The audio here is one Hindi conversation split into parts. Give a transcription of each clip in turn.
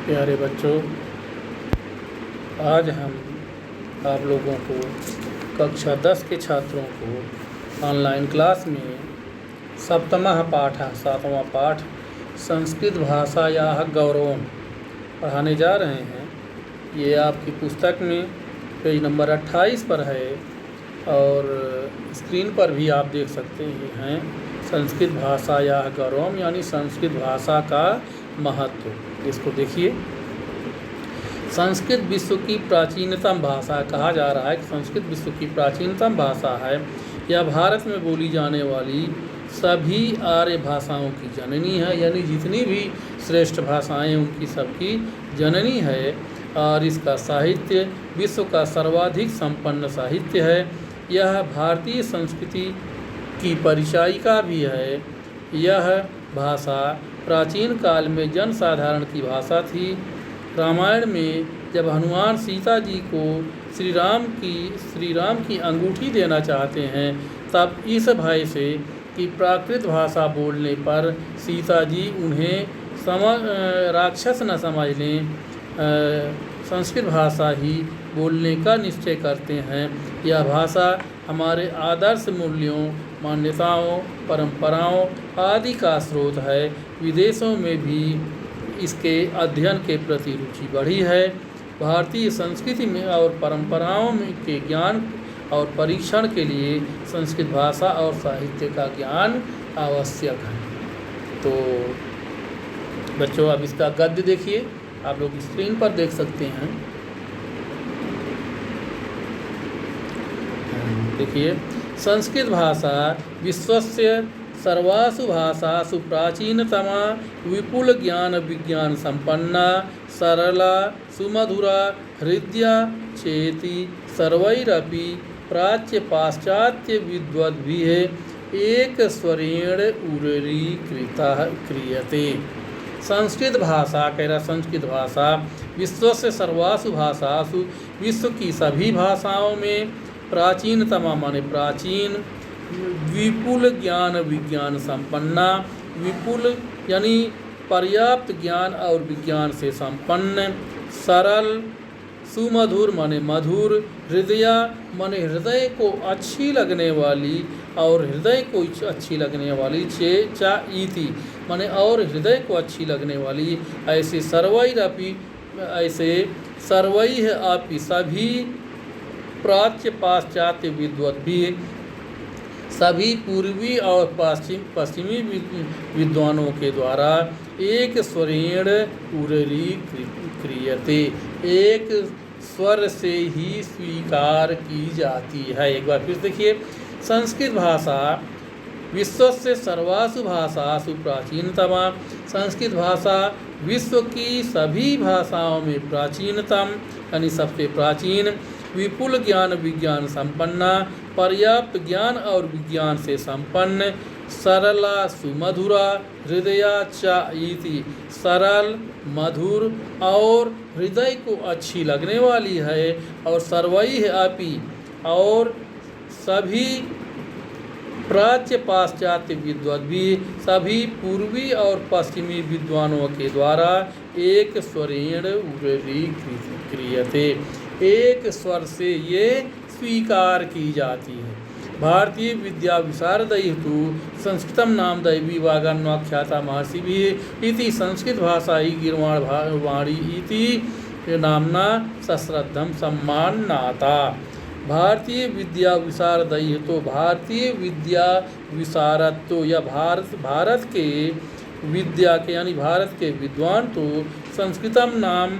प्यारे बच्चों, आज हम आप लोगों को कक्षा 10 के छात्रों को ऑनलाइन क्लास में सप्तमः पाठः 7वां पाठ संस्कृत भाषायाः गौरवम् पढ़ाने जा रहे हैं। ये आपकी पुस्तक में पेज नंबर 28 पर है और स्क्रीन पर भी आप देख सकते हैं। संस्कृत भाषायाः गौरवम् यानी संस्कृत भाषा का महत्व। इसको देखिए। संस्कृत विश्व की प्राचीनतम भाषा कहा जा रहा है कि संस्कृत विश्व की प्राचीनतम भाषा है। यह भारत में बोली जाने वाली सभी आर्य भाषाओं की जननी है, यानी जितनी भी श्रेष्ठ भाषाएं उनकी सबकी जननी है। और इसका साहित्य विश्व का सर्वाधिक संपन्न साहित्य है। यह भारतीय संस्कृति की परिचायिका भी है। यह भाषा प्राचीन काल में जनसाधारण की भाषा थी। रामायण में जब हनुमान सीता जी को श्री राम की अंगूठी देना चाहते हैं, तब इस भय से कि प्राकृत भाषा बोलने पर सीता जी उन्हें राक्षस न समझ लें, संस्कृत भाषा ही बोलने का निश्चय करते हैं। यह भाषा हमारे आदर्श मूल्यों, मान्यताओं, परंपराओं आदि का स्रोत है। विदेशों में भी इसके अध्ययन के प्रति रुचि बढ़ी है। भारतीय संस्कृति में और परंपराओं में के ज्ञान और परीक्षण के लिए संस्कृत भाषा और साहित्य का ज्ञान आवश्यक है। तो बच्चों, अब इसका गद्य देखिए, आप लोग स्क्रीन पर देख सकते हैं। देखिए, संस्कृत भाषा विश्वस्य सर्वासु भाषासु प्राचीनतमा, विपुल ज्ञान विज्ञान संपन्ना, सरला सुमधुरा, हृदया चेति सर्वैरपि प्राच्य पाश्चात्य विद्वद्भिः एक स्वरेण उरीकृता क्रियते। संस्कृत भाषा कह रहा, संस्कृत भाषा विश्व से सर्वासु भाषासु विश्व की सभी भाषाओं में प्राचीनतमा माने प्राचीन, विपुल ज्ञान विज्ञान संपन्ना, विपुल यानी पर्याप्त ज्ञान और विज्ञान से संपन्न, सरल, सुमधुर माने मधुर, हृदया माने हृदय को अच्छी लगने वाली और हृदय को अच्छी लगने वाली, इति माने और हृदय को अच्छी लगने वाली, ऐसे सर्वैरपि ऐसे सर्वैः अपि सभी प्राच्य पाश्चात्य विद्वद्भिः सभी पूर्वी और पश्चिमी विद्वानों के द्वारा एक स्वरेण उरीक्रियते, एक स्वर से ही स्वीकार की जाती है। एक बार फिर देखिए, संस्कृत भाषा विश्व से सर्वासु भाषासु प्राचीनतमा, संस्कृत भाषा विश्व की सभी भाषाओं में प्राचीनतम यानी सबसे प्राचीन, विपुल ज्ञान विज्ञान संपन्ना, पर्याप्त ज्ञान और विज्ञान से संपन्न, सरला सुमधुरा, हृदया च इति सरल, मधुर और हृदय को अच्छी लगने वाली है, और सर्वैः अपि और सभी प्राच्य पाश्चात्य विद्वद्भिः सभी पूर्वी और पश्चिमी विद्वानों के द्वारा एक स्वरेण उरीक्रियते, एक स्वर से ये स्वीकार की जाती है। भारतीय विद्या विशारदैः तु संस्कृतं नाम दैवी वागन्वाख्याता महर्षिभिः इति संस्कृत भाषा ही गीर्वाणवाणी इति नामना सश्रद्धं सम्माननाता। भारतीय विद्या विशारदैः तो भारतीय विद्या विशारद तो या भारत के विद्या के यानी भारत के विद्वान तो संस्कृतम नाम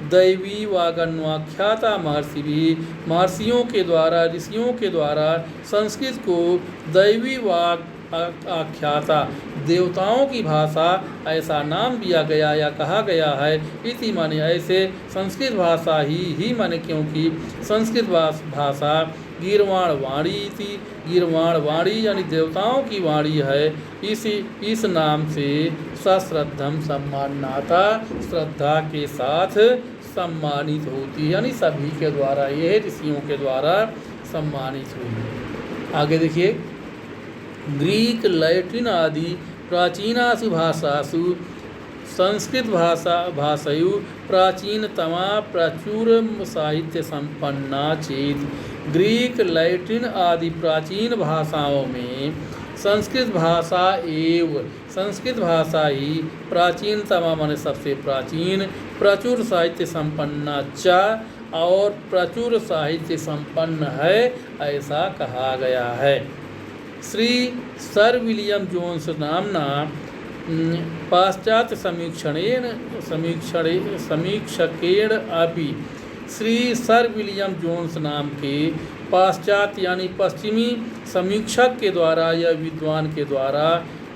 दैवी वागन्वाख्याता महर्षि भी महर्षियों के द्वारा, ऋषियों के द्वारा संस्कृत को दैवी वाग आख्याता देवताओं की भाषा ऐसा नाम दिया गया या कहा गया है। इति माने ऐसे संस्कृत भाषा ही माने क्योंकि संस्कृत भाषा गीर्वाण वाणी इति, गीर्वाण वाणी यानी देवताओं की वाणी है। इस नाम से सश्रद्धम सम्माननाता श्रद्धा के साथ सम्मानित होती है, यानी सभी के द्वारा, यह ऋषियों के द्वारा सम्मानित हुई। आगे देखिए, ग्रीक, लैटिन आदि प्राचीनासु भाषासु संस्कृत भाषयु प्राचीनतमा प्रचुर साहित्य संपन्ना चेत। ग्रीक, लैटिन आदि प्राचीन भाषाओं में संस्कृत भाषा ही प्राचीनतमा माने सबसे प्राचीन, प्रचुर साहित्य संपन्ना च और प्रचुर साहित्य संपन्न है, ऐसा कहा गया है। श्री सर विलियम जोन्स नामना पाश्चात्य समीक्षकेण अपि श्री सर विलियम जोन्स नाम के पाश्चात्य यानी पश्चिमी समीक्षक के द्वारा या विद्वान के द्वारा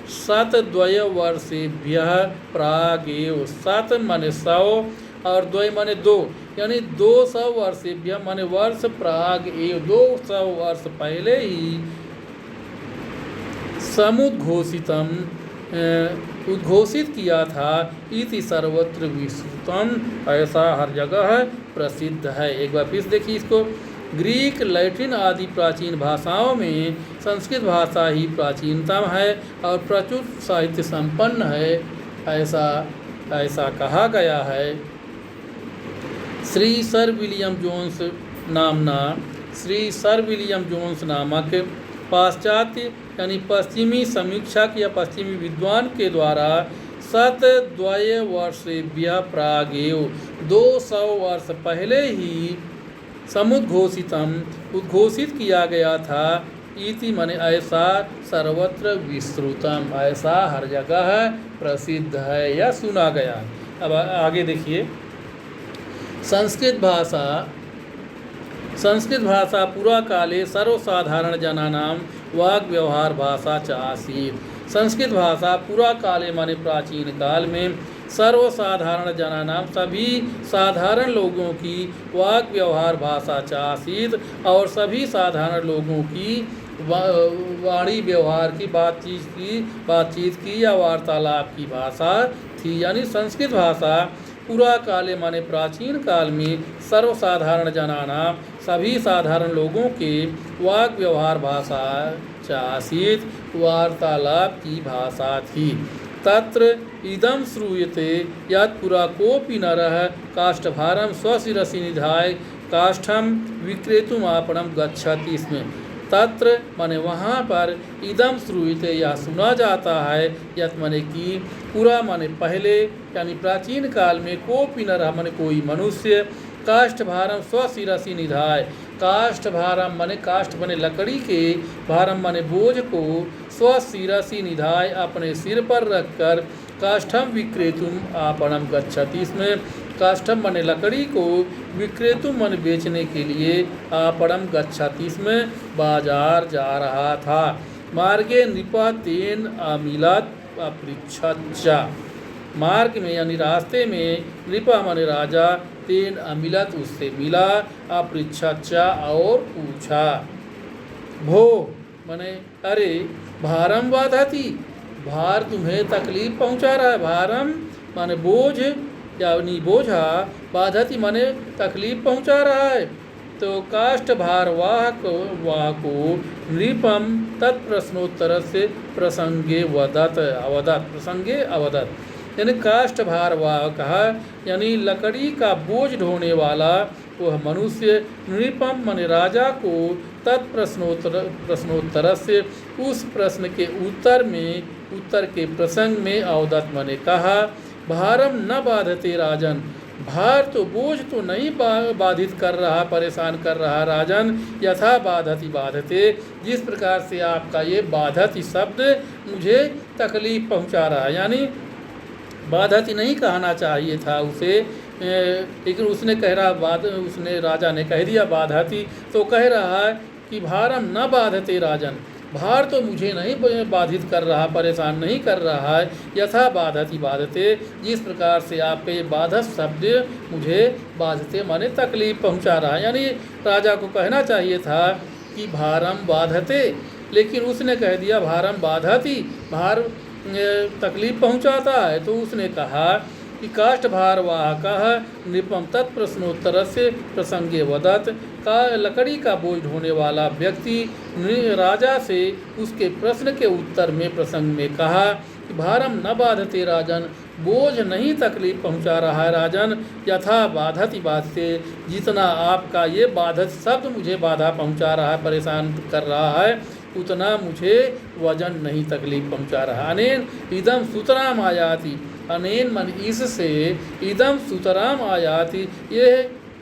102 वर्षेभ्यः प्रागेव, 7 माने 100 और 2 माने 2 यानी 200 वर्षेभ्यः माने वर्ष प्राग एव 200 वर्ष पहले ही समुद्घोषितम उद्घोषित किया था। इति सर्वत्र विस्तृतम, ऐसा हर जगह प्रसिद्ध है। एक बार फिर देखिए इसको, ग्रीक, लैटिन आदि प्राचीन भाषाओं में संस्कृत भाषा ही प्राचीनतम है और प्रचुर साहित्य संपन्न है, ऐसा कहा गया है। श्री सर विलियम जोन्स नामक पाश्चात्य यानी पश्चिमी समीक्षक या पश्चिमी विद्वान के द्वारा 102 वर्षेभ्यः प्रागेव 200 वर्ष पहले ही उद्घोषित किया गया था। इति माने ऐसा, सर्वत्र विस्तृतम, ऐसा हर जगह प्रसिद्ध है या सुना गया। अब आगे देखिए, संस्कृत भाषा पुरा काले सर्वसाधारण जनानां वाग व्यवहार भाषा च आसीत्। संस्कृत भाषा पुरा काले माने प्राचीन काल में सर्वसाधारण जनानां सभी साधारण लोगों की वाग व्यवहार भाषा च आसीत् और सभी साधारण लोगों की वाणी व्यवहार की बातचीत की या वार्तालाप की भाषा थी। यानी संस्कृत भाषा पुरा काले माने प्राचीन काल में सर्वसाधारण जनाना सभी साधारण लोगों के वाक व्यवहार भाषा आसीत्, वार्तालाप की भाषा थी। तत्र इदं श्रूयते यत् पुरा कोऽपि नरः काष्ठभारं स्वशिरसि निधाय काष्ठं विक्रेतुमापणं गच्छति स्म। तत्र माने वहाँ पर इदम श्रूयते या सुना जाता है, यत् माने कि पूरा माने पहले यानी प्राचीन काल में कोऽपि नरः माने कोई मनुष्य काष्ठभारम स्वशिरसि निधाय, काष्ठभारम माने काष्ठ माने लकड़ी के, भारम माने बोझ को, स्वशिरसि निधाय अपने सिर पर रखकर, काष्ठम विक्रेतुम आपणम गच्छति, इसमें काष्ठम माने लकड़ी को, विक्रेतुम माने बेचने के लिए, आपणम गच्छति इसमें बाजार जा रहा था। मार्गे नृपा तेन अमिलत अपृच्छच्च, मार्ग में यानी रास्ते में, नृपा माने राजा, तेन अमिलत उससे मिला, अपृच्छच्च और पूछा। भो माने अरे, भारम बाधति, भार तुम्हें तकलीफ पहुंचा रहा है। भारम माने बोझ यानी बोझा, बाधति माने तकलीफ पहुंचा रहा है। तो काष्ठ भार वाहको नृपम तत्प्रश्नोत्तर से प्रसंगे अवदत यानी काष्ठ भार वाहक यानी लकड़ी का बोझ ढोने वाला वह मनुष्य, नृपम माने राजा को, तत्प्रश्नोत्तर से उस प्रश्न के उत्तर के प्रसंग में अवदत माने कहा। भारम न बाधते राजन, भार तो बोझ तो नहीं बाधित कर रहा, परेशान कर रहा राजन, यथा बाधति बाधते, जिस प्रकार से आपका ये बाधति शब्द मुझे तकलीफ पहुंचा रहा है। यानी बाधति नहीं कहना चाहिए था उसे, लेकिन उसने राजा ने कह दिया बाधति, तो कह रहा है कि भारम न बाधते राजन, भार तो मुझे नहीं बाधित कर रहा, परेशान नहीं कर रहा है, यथा बाधति बाधते, जिस प्रकार से आपके ये बाधत शब्द मुझे बाधते माने तकलीफ पहुंचा रहा है। यानी राजा को कहना चाहिए था कि भारम बाधते, लेकिन उसने कह दिया भारम बाधति, भार तकलीफ पहुंचाता है। तो उसने कहा कि काष्ठ भार वाहक नृपम तत्प्रश्नोत्तर से प्रसंगे वदत, का लकड़ी का बोझ ढोने वाला व्यक्ति राजा से उसके प्रश्न के उत्तर में प्रसंग में कहा। कि भारम न बाधते राजन, बोझ नहीं तकलीफ पहुंचा रहा है राजन, यथा बाधति बाधते, जितना आपका ये बाधत शब्द मुझे बाधा पहुंचा रहा है, परेशान कर रहा है, उतना मुझे वजन नहीं तकलीफ पहुंचा रहा। अनेन इदम सुतराम आयाति, अनेन मन इससे, इदम सुतराम आयाति, ये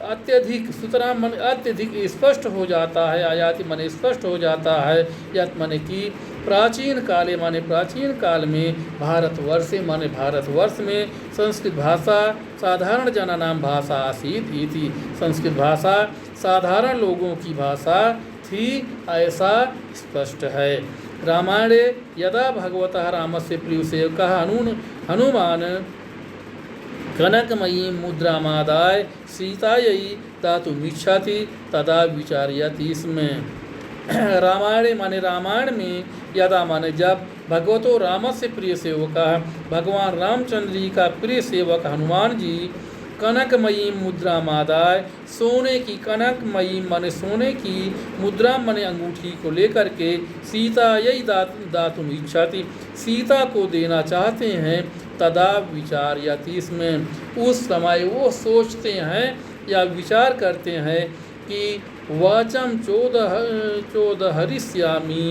अत्यधिक, सुतराम मन अत्यधिक स्पष्ट हो जाता है, आयाति मन स्पष्ट हो जाता है, यत मन की प्राचीन काले माने प्राचीन काल में, भारतवर्षे माने भारतवर्ष में, संस्कृत भाषा साधारण जनानाम भाषा आसीत इति, संस्कृत भाषा साधारण लोगों की भाषा थी, ऐसा स्पष्ट है। रामायणे यदा भगवतः रामस्य प्रियसेवकः हनुमान कनकमयी मुद्रामादाय सीतायै दातुमिच्छति तदा विचार्यति स्म। रामायणे माने रामायण में, यदा माने जब, भगवतो रामस्य प्रिय सेवकः, भगवान रामचंद्र जी का प्रिय सेवक हनुमान जी, कनकमयी मुद्रा मादाय, सोने की, कनकमयी माने सोने की, मुद्रा माने अंगूठी को लेकर के, सीता यही दातुम इच्छाति, सीता को देना चाहते हैं, तदा विचार्यति, इसमें उस समय वो सोचते हैं या विचार करते हैं कि वाचम चोदहरिष्यामि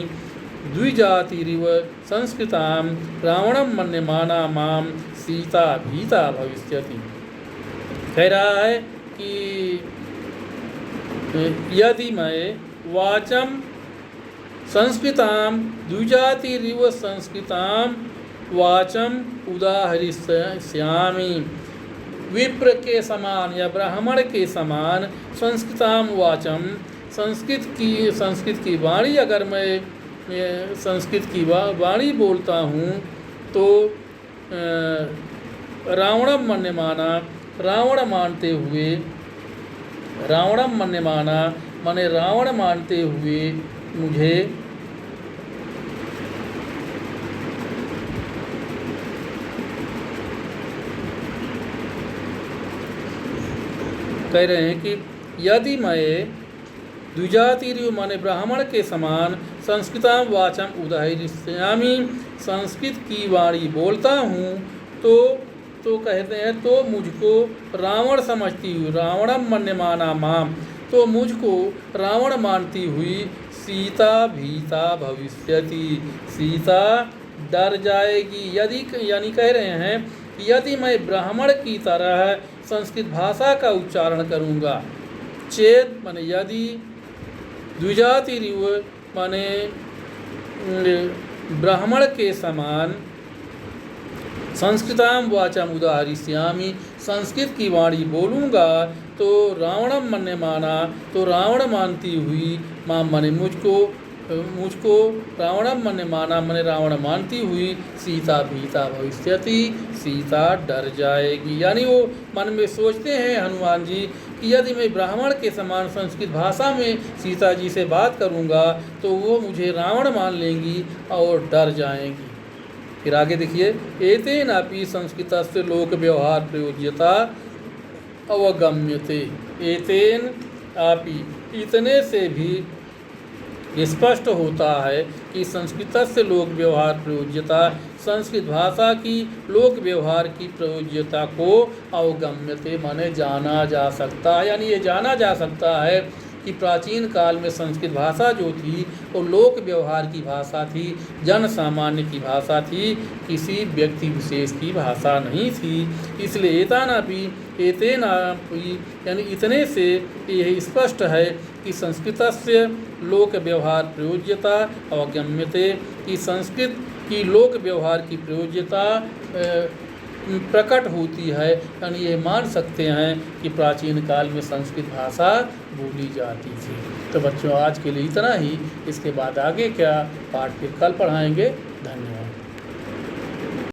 द्विजातिरिव संस्कृताम रावणम मन्यमाना माम सीता भीता भविष्यति। कह रहा है कि यदि मैं वाचम संस्कृताम द्विजातिरिव संस्कृताम वाचम उदाहरिष्यामि, विप्र के समान या ब्राह्मण के समान, संस्कृताम वाचम, संस्कृत की वाणी अगर मैं संस्कृत की वाणी बोलता हूँ तो रावणम मन्यमाना, रावण मानते हुए, रावणम मन्यमाना माने रावण मानते हुए मुझे, कह रहे हैं कि यदि मैं द्विजातिरिव माने ब्राह्मण के समान, संस्कृताम वाचम उदाहरिष्यामि, संस्कृत की वाणी बोलता हूँ तो कहते हैं तो मुझको रावण समझती हुई, रावणम मन्यमाना माम, तो मुझको रावण मानती हुई सीता भीता भविष्यति, सीता डर जाएगी। यदि यानी कह रहे हैं यदि मैं ब्राह्मण की तरह संस्कृत भाषा का उच्चारण करूँगा, चेत माने यदि, द्विजातिरिव माने ब्राह्मण के समान, संस्कृताम वाचम उदाहरिष्यामि, संस्कृत की वाणी बोलूँगा तो रावणम मन्यमाना, तो रावण मानती हुई, माम माने मुझको रावणम मन्यमाना माने रावण मानती हुई, सीता भीता भविष्यति, सीता डर जाएगी। यानी वो मन में सोचते हैं हनुमान जी कि यदि मैं ब्राह्मण के समान संस्कृत भाषा में सीता जी से बात करूँगा तो वो मुझे रावण मान लेंगी और डर जाएंगी। फिर आगे देखिए, एतेन अपि संस्कृतस्य लोक व्यवहार प्रयोज्यता अवगम्यते, एतेन अपि, इतने से भी स्पष्ट होता है कि संस्कृतस्य लोक व्यवहार प्रयोज्यता, संस्कृत भाषा की लोक व्यवहार की प्रयोज्यता को अवगम्यते माने जाना जा सकता है। यानी ये जाना जा सकता है कि प्राचीन काल में संस्कृत भाषा जो थी वो लोक व्यवहार की भाषा थी, जन सामान्य की भाषा थी, किसी व्यक्ति विशेष की भाषा नहीं थी। इसलिए एतानापि, एतेनापि यानी इतने से यह स्पष्ट है कि संस्कृतस्य लोक व्यवहार प्रयोज्यता अवगम्यते, कि संस्कृत की लोक व्यवहार की प्रयोज्यता प्रकट होती है। यानी ये मान सकते हैं कि प्राचीन काल में संस्कृत भाषा बोली जाती थी। तो बच्चों आज के लिए इतना ही, इसके बाद आगे क्या पाठ फिर कल पढ़ाएंगे। धन्यवाद।